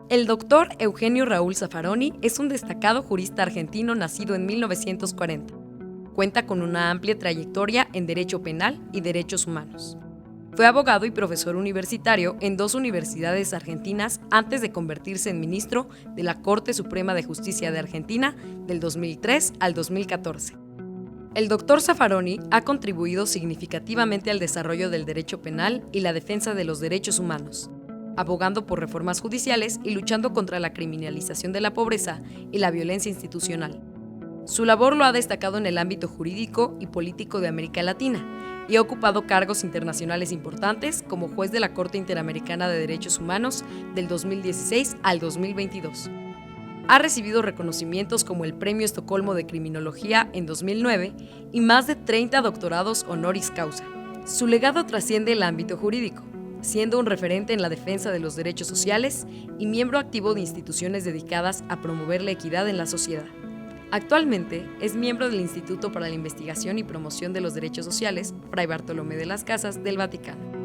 El doctor Eugenio Raúl Zaffaroni es un destacado jurista argentino nacido en 1940. Cuenta con una amplia trayectoria en derecho penal y derechos humanos. Fue abogado y profesor universitario en 2 universidades argentinas antes de convertirse en ministro de la Corte Suprema de Justicia de Argentina del 2003 al 2014. El doctor Zaffaroni ha contribuido significativamente al desarrollo del derecho penal y la defensa de los derechos humanos, abogando por reformas judiciales y luchando contra la criminalización de la pobreza y la violencia institucional. Su labor lo ha destacado en el ámbito jurídico y político de América Latina y ha ocupado cargos internacionales importantes como juez de la Corte Interamericana de Derechos Humanos del 2016 al 2022. Ha recibido reconocimientos como el Premio Estocolmo de Criminología en 2009 y más de 30 doctorados honoris causa. Su legado trasciende el ámbito jurídico, siendo un referente en la defensa de los derechos sociales y miembro activo de instituciones dedicadas a promover la equidad en la sociedad. Actualmente es miembro del Instituto para la Investigación y Promoción de los Derechos Sociales, Fray Bartolomé de las Casas del Vaticano.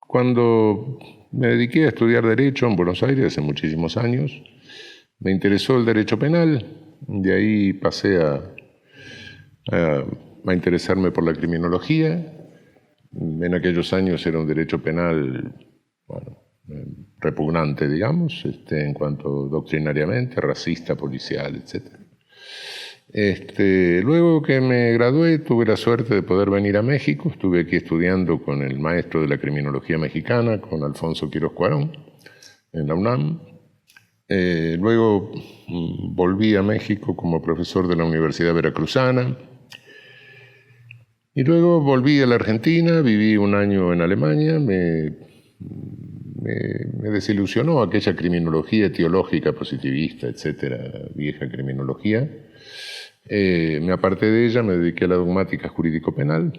Cuando me dediqué a estudiar Derecho en Buenos Aires hace muchísimos años, me interesó el derecho penal, de ahí pasé a interesarme por la criminología. En aquellos años era un derecho penal, repugnante, digamos, en cuanto doctrinariamente, racista, policial, etc. Luego que me gradué, tuve la suerte de poder venir a México. Estuve aquí estudiando con el maestro de la criminología mexicana, con Alfonso Quiroz Cuarón, en la UNAM. Luego volví a México como profesor de la Universidad Veracruzana. Y luego volví a la Argentina, viví un año en Alemania. Me desilusionó aquella criminología etiológica, positivista, etcétera, vieja criminología. Me aparté de ella, me dediqué a la dogmática jurídico-penal.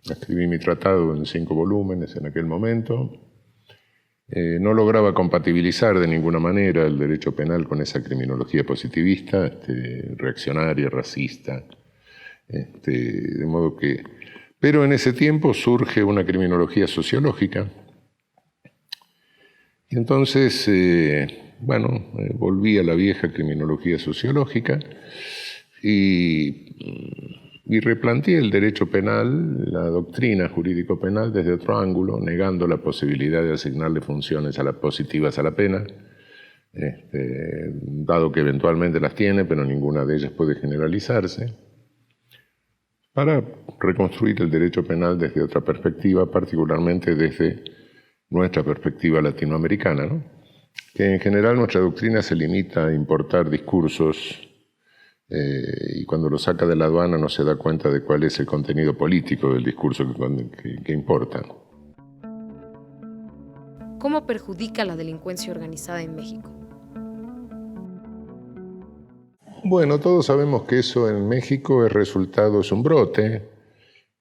Escribí mi tratado en 5 volúmenes en aquel momento. No lograba compatibilizar de ninguna manera el derecho penal con esa criminología positivista, reaccionaria, racista. De modo que... Pero en ese tiempo surge una criminología sociológica. Y entonces, volví a la vieja criminología sociológica y replanteé el derecho penal, la doctrina jurídico-penal desde otro ángulo, negando la posibilidad de asignarle funciones positivas a la pena, dado que eventualmente las tiene, pero ninguna de ellas puede generalizarse, para reconstruir el derecho penal desde otra perspectiva, particularmente desde nuestra perspectiva latinoamericana, ¿no? Que en general nuestra doctrina se limita a importar discursos y cuando lo saca de la aduana no se da cuenta de cuál es el contenido político del discurso que importa. ¿Cómo perjudica la delincuencia organizada en México? Bueno, todos sabemos que eso en México es un brote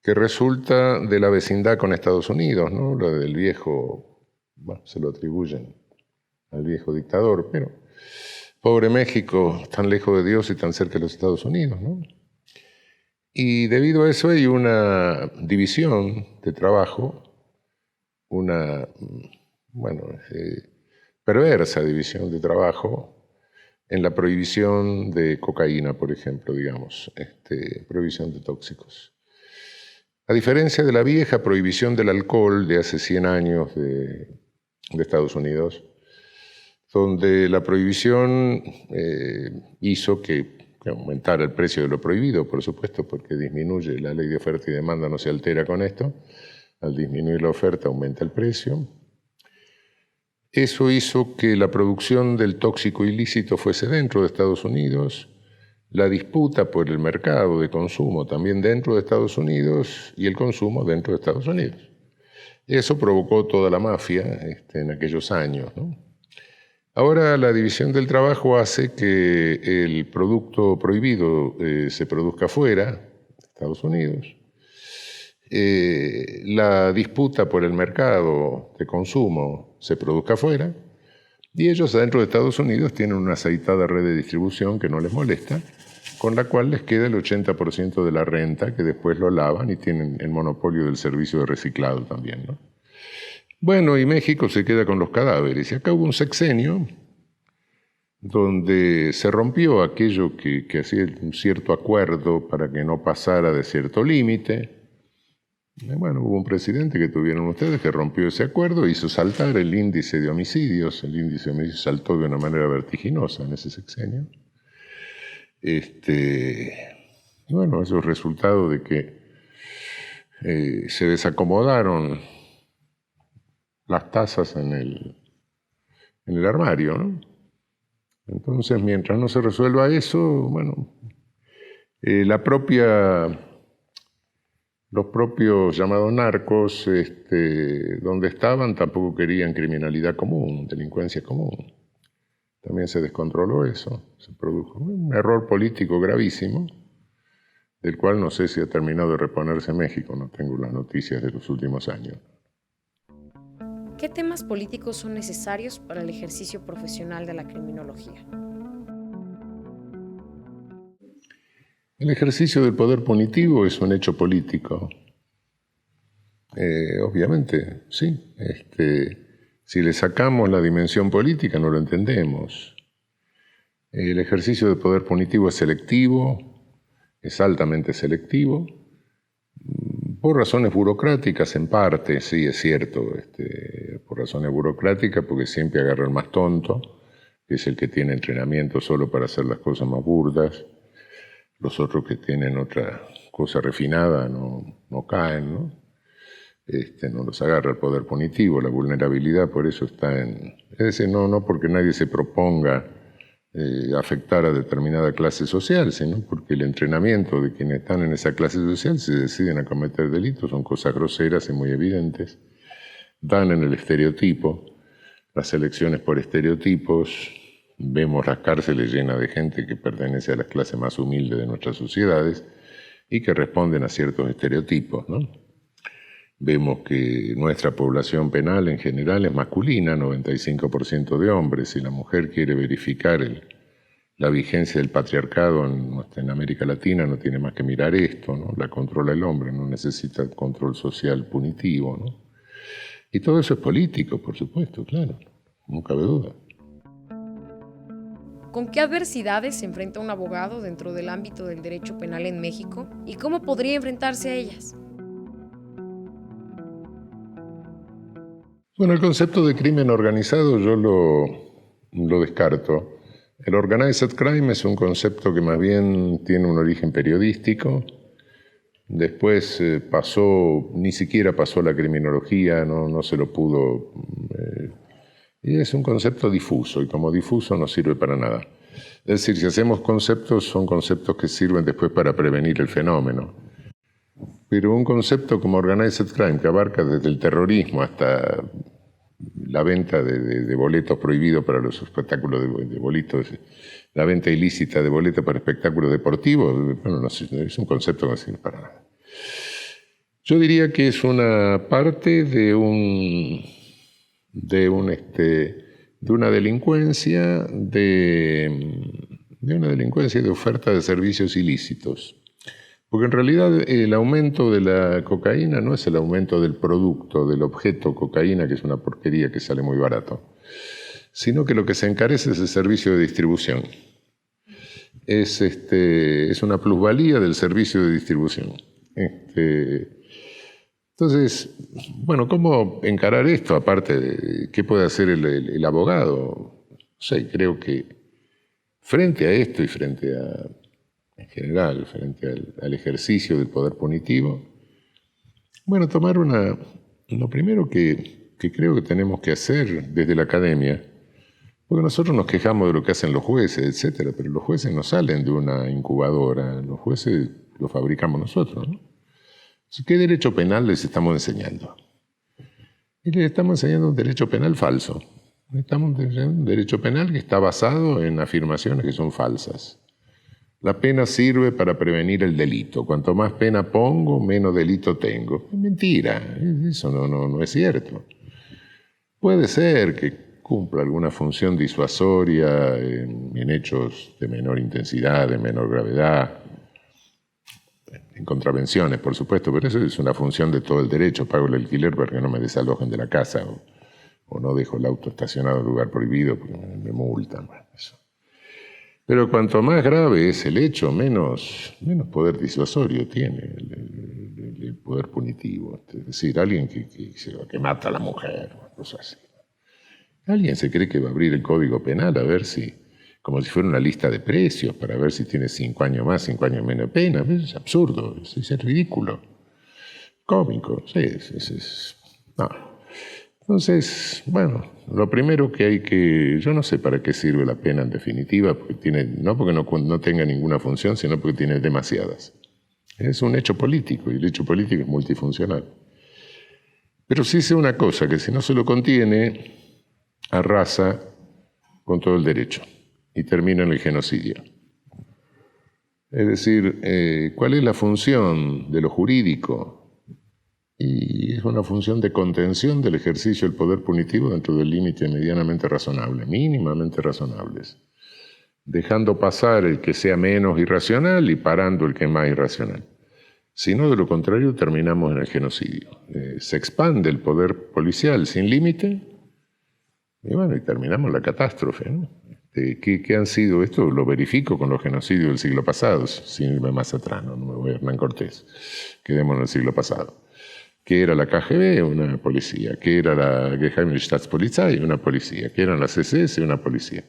que resulta de la vecindad con Estados Unidos, ¿no? Lo del viejo, se lo atribuyen al viejo dictador, pero pobre México, tan lejos de Dios y tan cerca de los Estados Unidos, ¿no? Y debido a eso hay una división de trabajo, una, perversa división de trabajo en la prohibición de cocaína, por ejemplo, digamos, prohibición de tóxicos. A diferencia de la vieja prohibición del alcohol de hace 100 años de Estados Unidos, donde la prohibición hizo que aumentara el precio de lo prohibido, por supuesto, porque disminuye, la ley de oferta y demanda no se altera con esto, al disminuir la oferta aumenta el precio. Eso hizo que la producción del tóxico ilícito fuese dentro de Estados Unidos, la disputa por el mercado de consumo también dentro de Estados Unidos y el consumo dentro de Estados Unidos. Eso provocó toda la mafia en aquellos años, ¿no? Ahora la división del trabajo hace que el producto prohibido se produzca fuera, Estados Unidos. La disputa por el mercado de consumo se produzca afuera y ellos adentro de Estados Unidos tienen una aceitada red de distribución que no les molesta con la cual les queda el 80% de la renta, que después lo lavan y tienen el monopolio del servicio de reciclado también, ¿no? Bueno, y México se queda con los cadáveres. Y acá hubo un sexenio donde se rompió aquello que hacía un cierto acuerdo para que no pasara de cierto límite. Bueno, hubo un presidente que tuvieron ustedes que rompió ese acuerdo, hizo saltar el índice de homicidios. El índice de homicidios saltó de una manera vertiginosa en ese sexenio. Bueno, eso es resultado de que se desacomodaron las tazas en el armario, ¿no? Entonces, mientras no se resuelva eso, bueno, los propios llamados narcos, donde estaban, tampoco querían criminalidad común, delincuencia común. También se descontroló eso, se produjo un error político gravísimo, del cual no sé si ha terminado de reponerse México, no tengo las noticias de los últimos años. ¿Qué temas políticos son necesarios para el ejercicio profesional de la criminología? El ejercicio del poder punitivo es un hecho político. Obviamente, sí. Si le sacamos la dimensión política, no lo entendemos. El ejercicio del poder punitivo es selectivo, es altamente selectivo, por razones burocráticas en parte, sí, es cierto, por razones burocráticas, porque siempre agarra el más tonto, que es el que tiene entrenamiento solo para hacer las cosas más burdas. Los otros que tienen otra cosa refinada no caen, ¿no? No los agarra el poder punitivo, la vulnerabilidad, por eso está en... Es decir, no porque nadie se proponga afectar a determinada clase social, sino porque el entrenamiento de quienes están en esa clase social se deciden a cometer delitos, son cosas groseras y muy evidentes, dan en el estereotipo, las elecciones por estereotipos, vemos las cárceles llenas de gente que pertenece a las clases más humildes de nuestras sociedades y que responden a ciertos estereotipos, ¿no? Vemos que nuestra población penal en general es masculina, 95% de hombres. Si la mujer quiere verificar la vigencia del patriarcado en América Latina, no tiene más que mirar esto, ¿no? La controla el hombre, no necesita control social punitivo, ¿no? Y todo eso es político, por supuesto, claro, no cabe duda. ¿Con qué adversidades se enfrenta un abogado dentro del ámbito del derecho penal en México y cómo podría enfrentarse a ellas? Bueno, el concepto de crimen organizado yo lo descarto. El organized crime es un concepto que más bien tiene un origen periodístico. Después ni siquiera pasó la criminología, no se lo pudo. Y es un concepto difuso, y como difuso no sirve para nada. Es decir, si hacemos conceptos, son conceptos que sirven después para prevenir el fenómeno. Pero un concepto como organized crime, que abarca desde el terrorismo hasta la venta de boletos prohibidos para los espectáculos de boletos, la venta ilícita de boletos para espectáculos deportivos, bueno, es un concepto que no sirve para nada. Yo diría que es una parte de una delincuencia de oferta de servicios ilícitos. Porque en realidad el aumento de la cocaína no es el aumento del producto, del objeto cocaína, que es una porquería que sale muy barato, sino que lo que se encarece es el servicio de distribución. Es una plusvalía del servicio de distribución. Entonces, bueno, ¿cómo encarar esto? Aparte de qué puede hacer el abogado. No sé, creo que frente a esto y en general, frente al ejercicio del poder punitivo, bueno, tomar lo primero que creo que tenemos que hacer desde la academia, porque nosotros nos quejamos de lo que hacen los jueces, etcétera, pero los jueces no salen de una incubadora, los jueces los fabricamos nosotros, ¿no? ¿Qué derecho penal les estamos enseñando? Y les estamos enseñando un derecho penal falso. Estamos enseñando un derecho penal que está basado en afirmaciones que son falsas. La pena sirve para prevenir el delito. Cuanto más pena pongo, menos delito tengo. Es mentira, eso no es cierto. Puede ser que cumpla alguna función disuasoria en hechos de menor intensidad, de menor gravedad, en contravenciones, por supuesto, pero eso es una función de todo el derecho. Pago el alquiler para que no me desalojen de la casa o no dejo el auto estacionado en lugar prohibido porque me multan. Bueno, eso. Pero cuanto más grave es el hecho, menos poder disuasorio tiene el poder punitivo. Es decir, alguien que mata a la mujer, cosas así. Alguien se cree que va a abrir el Código Penal a ver si, como si fuera una lista de precios, para ver si tiene 5 años más, 5 años menos de pena. Es absurdo, es ridículo, cómico. Sí, no. Entonces, bueno, lo primero que hay que... Yo no sé para qué sirve la pena en definitiva, porque no porque no tenga ninguna función, sino porque tiene demasiadas. Es un hecho político, y el hecho político es multifuncional. Pero sí sé una cosa, que si no se lo contiene, arrasa con todo el derecho y termina en el genocidio. Es decir, ¿cuál es la función de lo jurídico? Y es una función de contención del ejercicio del poder punitivo dentro del límite medianamente razonable, mínimamente razonables, dejando pasar el que sea menos irracional y parando el que es más irracional. Si no, de lo contrario, terminamos en el genocidio. Se expande el poder policial sin límite y bueno, y terminamos en la catástrofe, ¿no? ¿Qué han sido esto? Lo verifico con los genocidios del siglo pasado, sin irme más atrás, no me voy a Hernán Cortés, quedémonos en el siglo pasado. ¿Qué era la KGB? Una policía. ¿Qué era la Geheime Staatspolizei? Una policía. ¿Qué eran las SS? Una policía.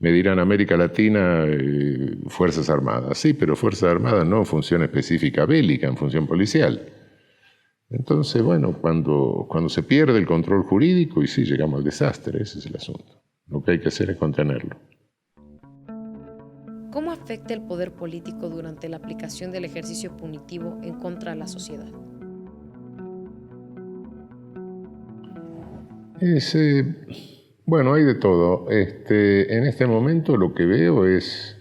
Me dirán América Latina, Fuerzas Armadas. Sí, pero Fuerzas Armadas no en función específica bélica, en función policial. Entonces, bueno, cuando se pierde el control jurídico, y sí, llegamos al desastre, ese es el asunto. Lo que hay que hacer es contenerlo. ¿Cómo afecta el poder político durante la aplicación del ejercicio punitivo en contra de la sociedad? Bueno, hay de todo. En este momento lo que veo es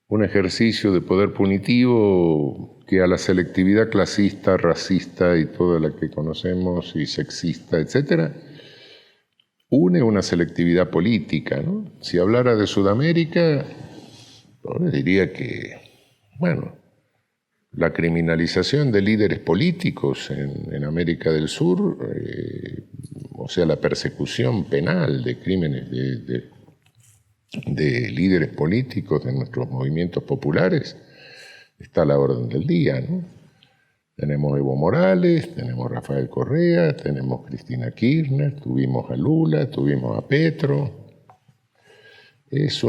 un ejercicio de poder punitivo que a la selectividad clasista, racista y toda la que conocemos, y sexista, etcétera, une una selectividad política, ¿no? Si hablara de Sudamérica, yo diría que, bueno, la criminalización de líderes políticos en América del Sur, o sea, la persecución penal de crímenes de líderes políticos de nuestros movimientos populares, está a la orden del día, ¿no? Tenemos Evo Morales, tenemos Rafael Correa, tenemos Cristina Kirchner, tuvimos a Lula, tuvimos a Petro. Es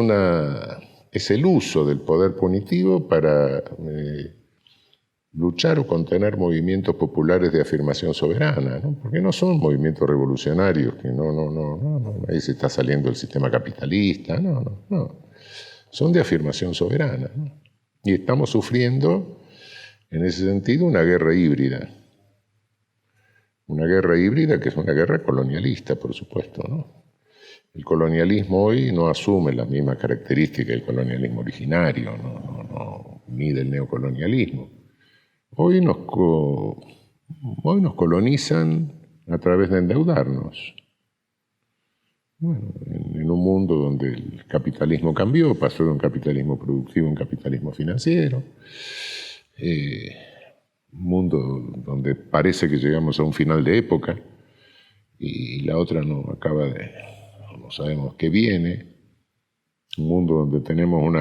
el uso del poder punitivo para luchar o contener movimientos populares de afirmación soberana, ¿no? Porque no son movimientos revolucionarios, que ahí se está saliendo el sistema capitalista, no. Son de afirmación soberana, ¿no? Y estamos sufriendo, en ese sentido, una guerra híbrida. Una guerra híbrida que es una guerra colonialista, por supuesto, ¿no? El colonialismo hoy no asume las mismas características del colonialismo originario, ni del neocolonialismo. Hoy nos colonizan a través de endeudarnos. Bueno, en un mundo donde el capitalismo cambió, pasó de un capitalismo productivo a un capitalismo financiero, un mundo donde parece que llegamos a un final de época y la otra no sabemos qué viene, un mundo donde tenemos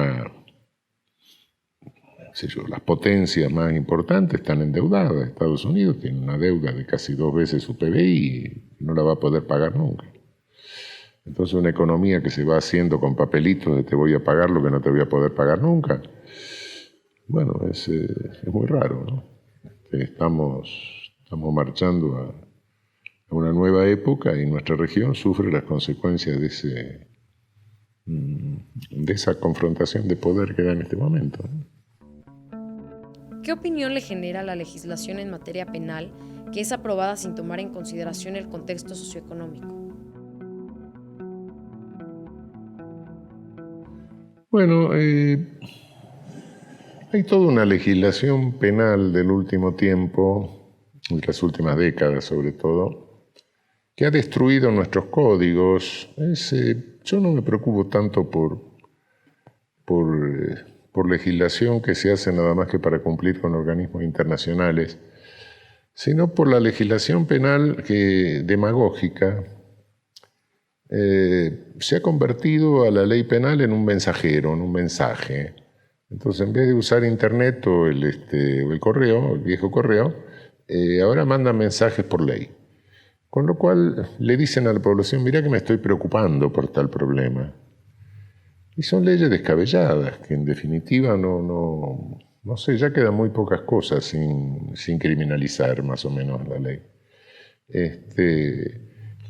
las potencias más importantes están endeudadas. Estados Unidos tiene una deuda de casi 2 veces su PBI y no la va a poder pagar nunca. Entonces una economía que se va haciendo con papelitos de te voy a pagar lo que no te voy a poder pagar nunca, bueno, es muy raro, ¿no? Estamos marchando a una nueva época y nuestra región sufre las consecuencias de esa confrontación de poder que da en este momento, ¿no? ¿Qué opinión le genera la legislación en materia penal que es aprobada sin tomar en consideración el contexto socioeconómico? Bueno, hay toda una legislación penal del último tiempo, de las últimas décadas sobre todo, que ha destruido nuestros códigos. Yo no me preocupo tanto por legislación que se hace nada más que para cumplir con organismos internacionales, sino por la legislación penal que, demagógica, se ha convertido a la ley penal en un mensajero, en un mensaje. Entonces, en vez de usar internet o el correo, el viejo correo, ahora mandan mensajes por ley. Con lo cual le dicen a la población, mirá que me estoy preocupando por tal problema. Y son leyes descabelladas, que en definitiva no sé, ya quedan muy pocas cosas sin criminalizar más o menos la ley.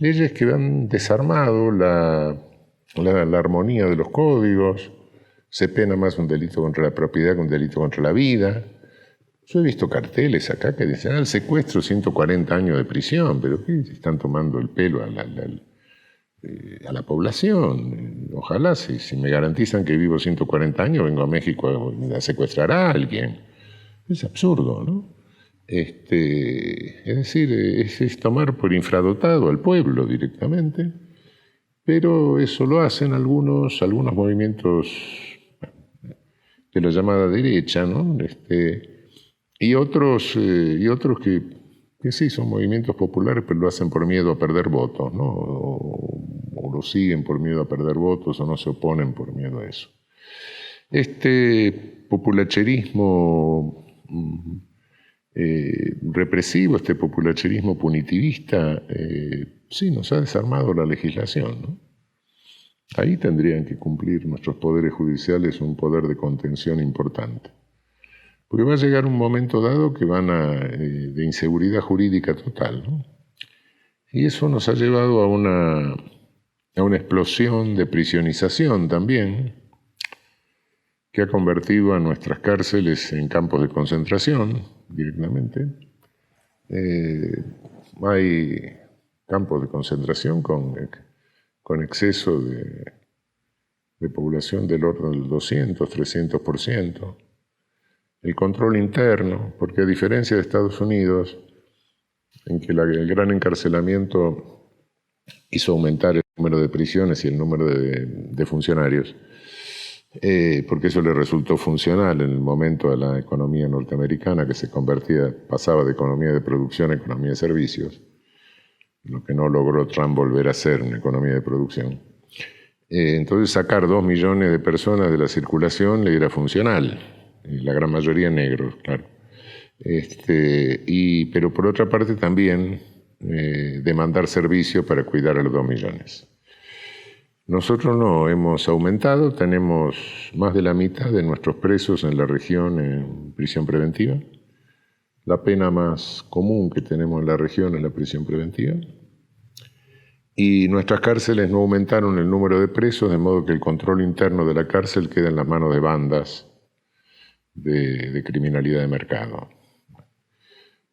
Leyes que han desarmado la armonía de los códigos, se pena más un delito contra la propiedad que un delito contra la vida. Yo he visto carteles acá que dicen, el secuestro, 140 años de prisión, pero ¿qué? Están tomando el pelo a la población. Ojalá, si me garantizan que vivo 140 años, vengo a México a secuestrar a alguien. Es absurdo, ¿no? Es decir, es tomar por infradotado al pueblo directamente, pero eso lo hacen algunos movimientos de la llamada derecha, ¿no? Y otros que sí son movimientos populares, pero lo hacen por miedo a perder votos, ¿no? O lo siguen por miedo a perder votos, o no se oponen por miedo a eso. Este populacherismo represivo, este populacherismo punitivista, sí nos ha desarmado la legislación, ¿no? Ahí tendrían que cumplir nuestros poderes judiciales un poder de contención importante. Porque va a llegar un momento dado que de inseguridad jurídica total, ¿no? Y eso nos ha llevado a una explosión de prisionización también, que ha convertido a nuestras cárceles en campos de concentración directamente. Hay campos de concentración con exceso de población del orden del 200, 300%. El control interno, porque a diferencia de Estados Unidos, en que el gran encarcelamiento hizo aumentar el número de prisiones y el número de funcionarios, porque eso le resultó funcional en el momento de la economía norteamericana, que pasaba de economía de producción a economía de servicios, lo que no logró Trump volver a ser una economía de producción. Entonces sacar 2 millones de personas de la circulación le era funcional, la gran mayoría negros, claro. Pero por otra parte también demandar servicio para cuidar a los 2 millones. Nosotros no, hemos aumentado, tenemos más de la mitad de nuestros presos en la región en prisión preventiva. La pena más común que tenemos en la región es la prisión preventiva. Y nuestras cárceles no aumentaron el número de presos, de modo que el control interno de la cárcel queda en las manos de bandas de criminalidad de mercado.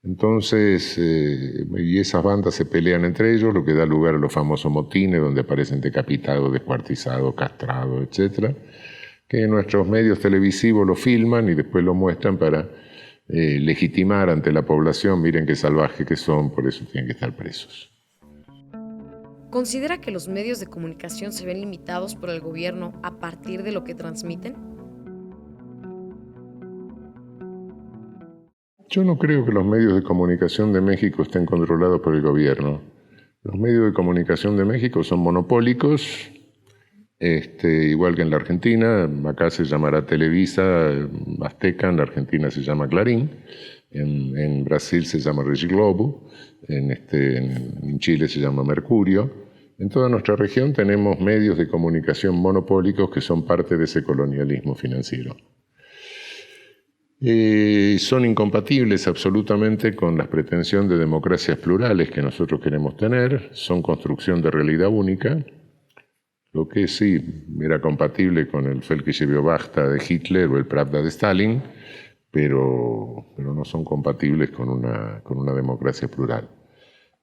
Entonces, y esas bandas se pelean entre ellos, lo que da lugar a los famosos motines, donde aparecen decapitados, descuartizados, castrados, etc., que nuestros medios televisivos lo filman y después lo muestran para legitimar ante la población, miren qué salvajes que son, por eso tienen que estar presos. ¿Considera que los medios de comunicación se ven limitados por el gobierno a partir de lo que transmiten? Yo no creo que los medios de comunicación de México estén controlados por el gobierno. Los medios de comunicación de México son monopólicos, igual que en la Argentina. Acá se llamará Televisa, Azteca, en la Argentina se llama Clarín, en Brasil se llama Rede Globo, en Chile se llama Mercurio. En toda nuestra región tenemos medios de comunicación monopólicos que son parte de ese colonialismo financiero. Son incompatibles absolutamente con las pretensiones de democracias plurales que nosotros queremos tener, son construcción de realidad única, lo que sí era compatible con el Völkische Beobachter de Hitler o el Pravda de Stalin, pero no son compatibles con una democracia plural.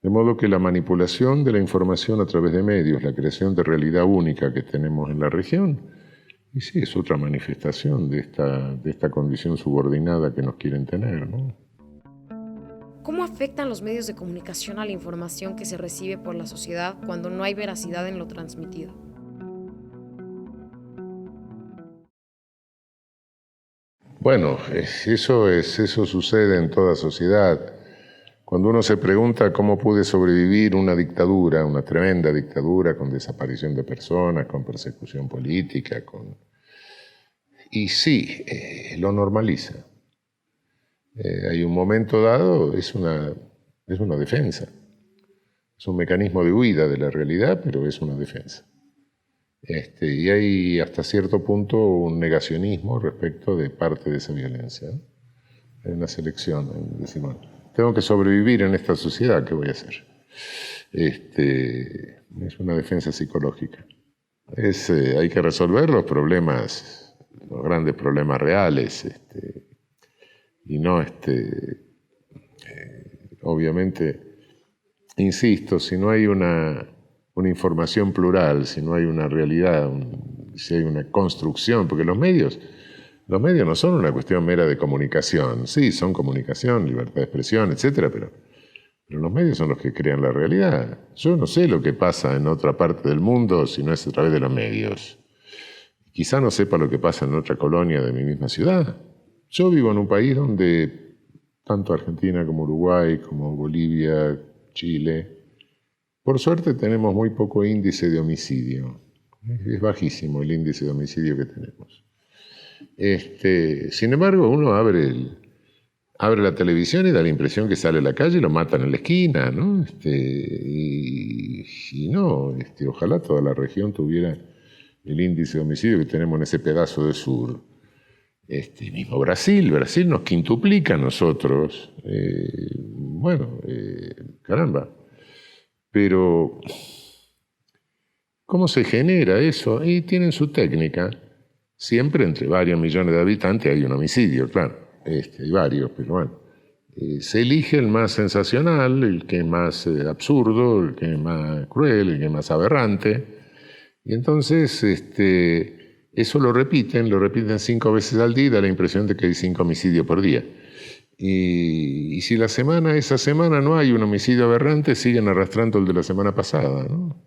De modo que la manipulación de la información a través de medios, la creación de realidad única que tenemos en la región, y sí, es otra manifestación de esta condición subordinada que nos quieren tener, ¿no? ¿Cómo afectan los medios de comunicación a la información que se recibe por la sociedad cuando no hay veracidad en lo transmitido? Bueno, eso sucede en toda sociedad. Cuando uno se pregunta cómo puede sobrevivir una dictadura, una tremenda dictadura con desaparición de personas, con persecución política, y sí, lo normaliza. Hay un momento dado, es una defensa. Es un mecanismo de huida de la realidad, pero es una defensa. Y hay hasta cierto punto un negacionismo respecto de parte de esa violencia, ¿no? Hay una selección, en decir, bueno, tengo que sobrevivir en esta sociedad, ¿qué voy a hacer? Es una defensa psicológica. Hay que resolver los problemas, los grandes problemas reales, y no, obviamente, insisto, si no hay una información plural, si no hay una realidad, si hay una construcción, porque los medios no son una cuestión mera de comunicación. Sí, son comunicación, libertad de expresión, etcétera, pero los medios son los que crean la realidad. Yo no sé lo que pasa en otra parte del mundo si no es a través de los medios. Quizá no sepa lo que pasa en otra colonia de mi misma ciudad. Yo vivo en un país donde tanto Argentina como Uruguay, como Bolivia, Chile, por suerte tenemos muy poco índice de homicidio. Es bajísimo el índice de homicidio que tenemos. Sin embargo, uno abre la televisión y da la impresión que sale a la calle y lo matan en la esquina, ¿no? Y no, ojalá toda la región tuviera el índice de homicidio que tenemos en ese pedazo de sur. Mismo Brasil nos quintuplica a nosotros. Caramba. Pero, ¿cómo se genera eso? Y tienen su técnica. Siempre entre varios millones de habitantes hay un homicidio, claro. Hay varios, pero bueno. Se elige el más sensacional, el que es más absurdo, el que es más cruel, el que es más aberrante. Y entonces, eso lo repiten 5 veces al día y da la impresión de que hay 5 homicidios por día. Y si esa semana no hay un homicidio aberrante, siguen arrastrando el de la semana pasada, ¿no?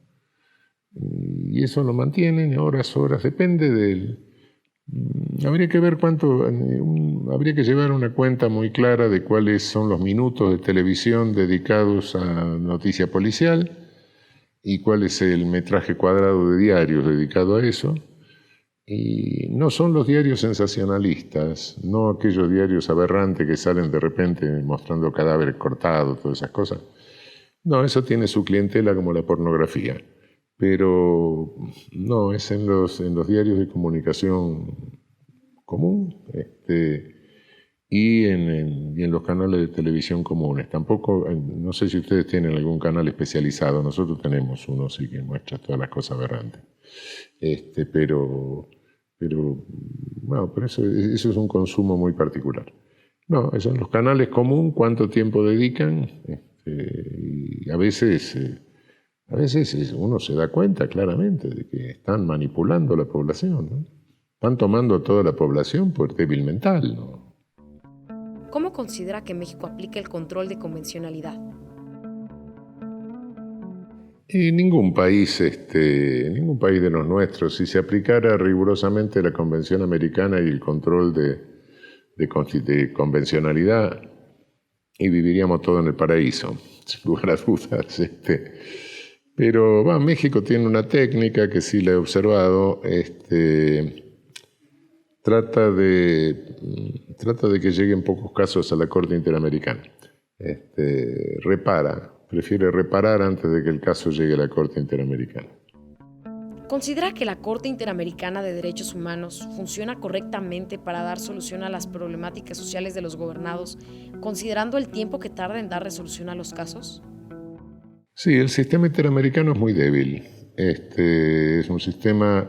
Y eso lo mantienen horas, depende del... Habría que ver habría que llevar una cuenta muy clara de cuáles son los minutos de televisión dedicados a noticia policial y cuál es el metraje cuadrado de diarios dedicado a eso. Y no son los diarios sensacionalistas, no aquellos diarios aberrantes que salen de repente mostrando cadáveres cortados, todas esas cosas. No, eso tiene su clientela como la pornografía. Pero no, es en los diarios de comunicación común y en los canales de televisión comunes. Tampoco, no sé si ustedes tienen algún canal especializado, nosotros tenemos uno sí que muestra todas las cosas aberrantes. Pero eso es un consumo muy particular. No, son los canales comunes, cuánto tiempo dedican, y a veces uno se da cuenta claramente de que están manipulando la población, ¿no? Están tomando a toda la población por débil mental, ¿no? ¿Cómo considera que México aplica el control de convencionalidad? Ningún país de los nuestros, si se aplicara rigurosamente la Convención Americana y el control de convencionalidad, y viviríamos todos en el paraíso, sin lugar a dudas. Pero México tiene una técnica que sí la he observado, trata de que lleguen pocos casos a la Corte Interamericana. Prefiere reparar antes de que el caso llegue a la Corte Interamericana. ¿Considera que la Corte Interamericana de Derechos Humanos funciona correctamente para dar solución a las problemáticas sociales de los gobernados, considerando el tiempo que tarda en dar resolución a los casos? Sí, el sistema interamericano es muy débil. Es un sistema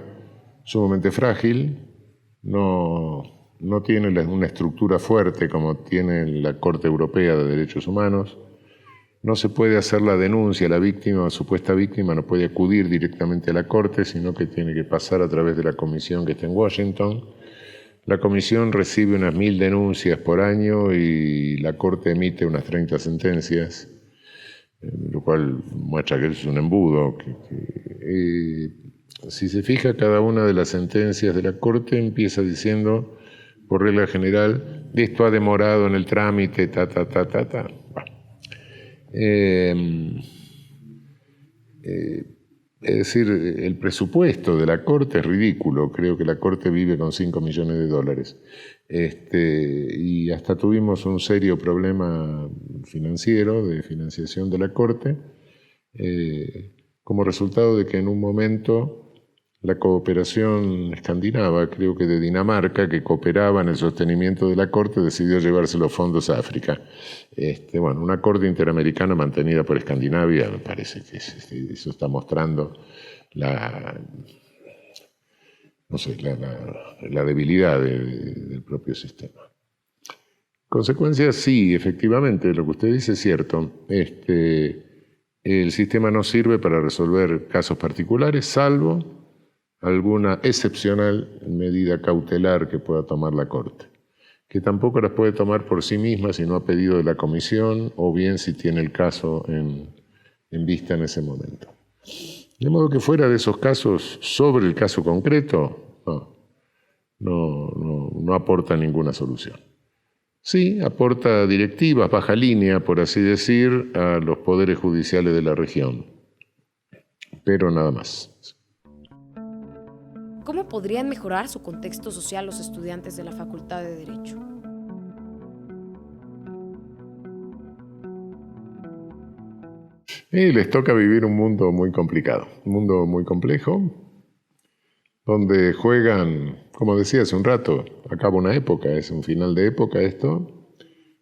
sumamente frágil, no tiene una estructura fuerte como tiene la Corte Europea de Derechos Humanos. No se puede hacer la denuncia, la víctima o supuesta víctima no puede acudir directamente a la Corte, sino que tiene que pasar a través de la comisión que está en Washington. La comisión recibe unas 1000 denuncias por año y la Corte emite unas 30 sentencias, lo cual muestra que es un embudo. Si se fija, cada una de las sentencias de la Corte empieza diciendo, por regla general, esto ha demorado en el trámite, Es decir, el presupuesto de la Corte es ridículo. Creo que la Corte vive con $5 millones. Y hasta tuvimos un serio problema financiero, de financiación de la Corte, como resultado de que en un momento la cooperación escandinava, creo que de Dinamarca, que cooperaba en el sostenimiento de la Corte, decidió llevarse los fondos a África. Una Corte interamericana mantenida por Escandinavia, me parece que eso está mostrando la debilidad del propio sistema. Consecuencias, sí, efectivamente, lo que usted dice es cierto. El sistema no sirve para resolver casos particulares, salvo alguna excepcional medida cautelar que pueda tomar la Corte, que tampoco las puede tomar por sí misma si no ha pedido de la Comisión o bien si tiene el caso en vista en ese momento. De modo que fuera de esos casos, sobre el caso concreto, no aporta ninguna solución. Sí, aporta directivas, baja línea, por así decir, a los poderes judiciales de la región, pero nada más. ¿Cómo podrían mejorar su contexto social los estudiantes de la Facultad de Derecho? Y les toca vivir un mundo muy complicado, un mundo muy complejo, donde juegan, como decía hace un rato, acaba una época, es un final de época esto,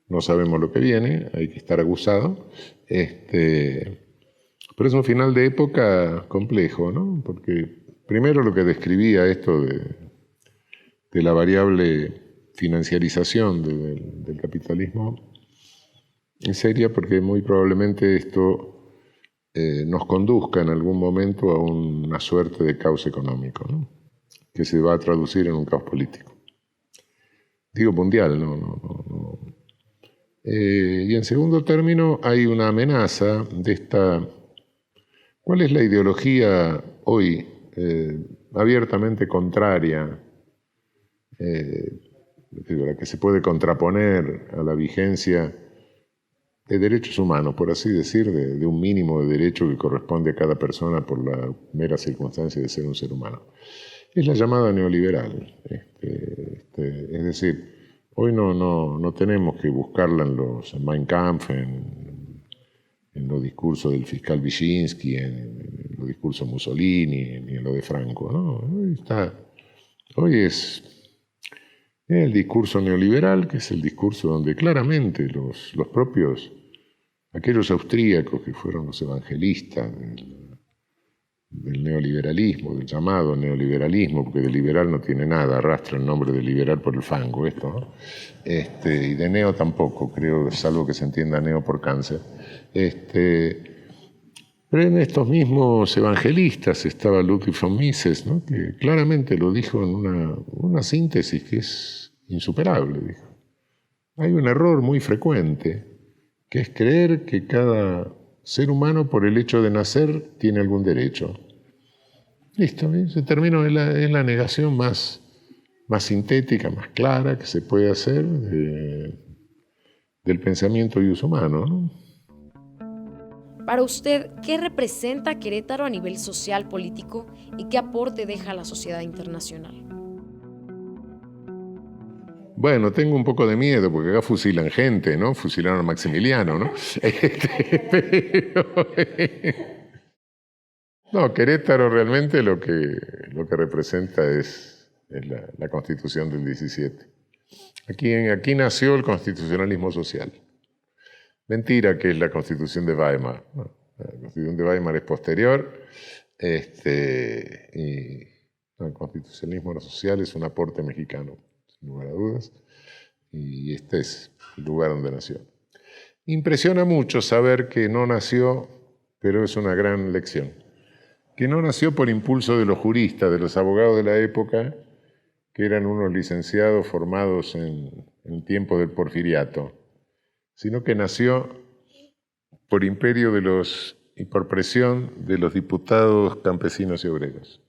no sabemos lo que viene, hay que estar aguzado, pero es un final de época complejo, ¿no? Porque primero lo que describía esto de la variable financiarización del capitalismo es seria, porque muy probablemente esto nos conduzca en algún momento a una suerte de caos económico, ¿no? Que se va a traducir en un caos político. Digo mundial, no. Y en segundo término hay una amenaza de esta... ¿Cuál es la ideología hoy abiertamente contraria, la que se puede contraponer a la vigencia de derechos humanos, por así decir, de un mínimo de derecho que corresponde a cada persona por la mera circunstancia de ser un ser humano? Es la llamada neoliberal. Es decir, hoy no tenemos que buscarla en Mein Kampf, en los discursos del fiscal Wyszynski, en los discursos de Mussolini, ni en lo de Franco, ¿no? Hoy es el discurso neoliberal, que es el discurso donde claramente los propios, aquellos austríacos que fueron los evangelistas del neoliberalismo, del llamado neoliberalismo, porque de liberal no tiene nada, arrastra el nombre de liberal por el fango esto, ¿no? Y de neo tampoco, creo, salvo que se entienda neo por cáncer. Pero en estos mismos evangelistas estaba Ludwig von Mises, ¿no? Que claramente lo dijo en una síntesis que es insuperable. Dijo: hay un error muy frecuente, que es creer que cada ser humano, por el hecho de nacer, tiene algún derecho. Listo, ¿bien? Se terminó, es la negación más sintética, más clara que se puede hacer del pensamiento y uso humano, ¿no? Para usted, ¿qué representa Querétaro a nivel social, político y qué aporte deja a la sociedad internacional? Bueno, tengo un poco de miedo porque acá fusilan gente, ¿no? Fusilaron a Maximiliano, ¿no? No, Querétaro realmente lo que representa es la Constitución del 17. Aquí nació el constitucionalismo social. Mentira que es la Constitución de Weimar, ¿no? La Constitución de Weimar es posterior, y el constitucionalismo social es un aporte mexicano, sin lugar a dudas, y este es el lugar donde nació. Impresiona mucho saber que no nació, pero es una gran lección, que no nació por impulso de los juristas, de los abogados de la época, que eran unos licenciados formados en el tiempo del Porfiriato, sino que nació por imperio y por presión de los diputados campesinos y obreros.